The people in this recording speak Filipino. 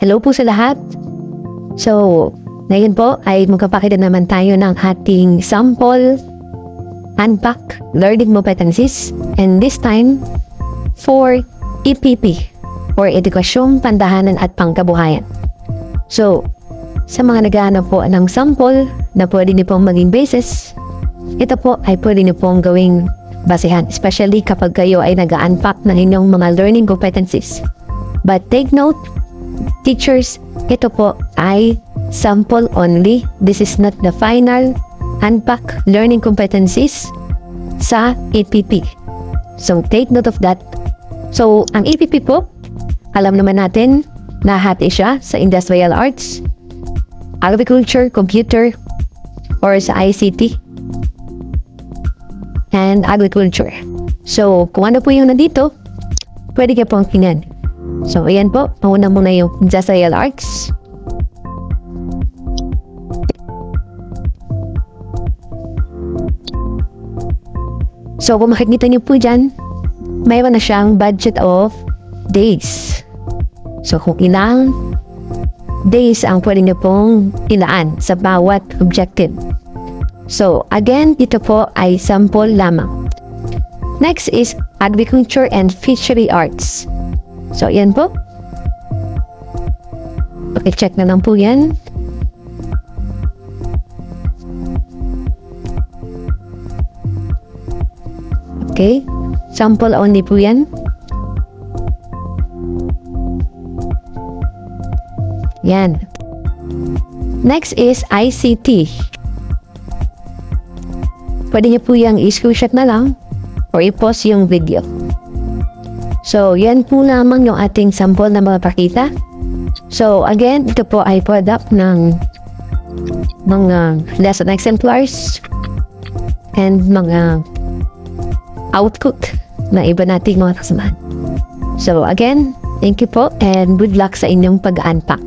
Hello po sa lahat. So, ngayon po ay magpapakita naman tayo ng ating sample unpack learning competencies, and this time for EPP or Edukasyong Pandahanan at Pangkabuhayan. So, sa mga naghahanap po ng sample na pwede niyo pong maging basis, ito po ay pwede niyo pong gawing basehan, especially kapag kayo ay nag-unpack ng inyong mga learning competencies. But take note, teachers, ito po ay sample only. This is not the final unpack learning competencies sa EPP. So, take note of that. So, ang EPP po, alam naman natin, nahati siya sa Industrial Arts, Agriculture, Computer, or sa ICT, and Agriculture. So, kung ano po yung nandito, pwede ka pong tingnan. So, ayan po, mauna muna yung Industrial Arts. So, kung makikita niyo po dyan, mayroon na siyang budget of days. So, kung ilang days ang pwede niyo pong ilaan sa bawat objective. So, again, ito po ay sample lamang. Next is Agriculture and Fishery Arts. So, yan po. Okay, check na lang po yan. Okay, sample only po yan. Yan. Next is ICT. Pwede niyo po yung i-screenshot na lang or i-pause yung video. So, yan po lamang yung ating sample na mapapakita. So, again, ito po ay product ng mga lesson exemplars and mga output na iba nating mga kasamahan. So, again, thank you po and good luck sa inyong pag-unpack.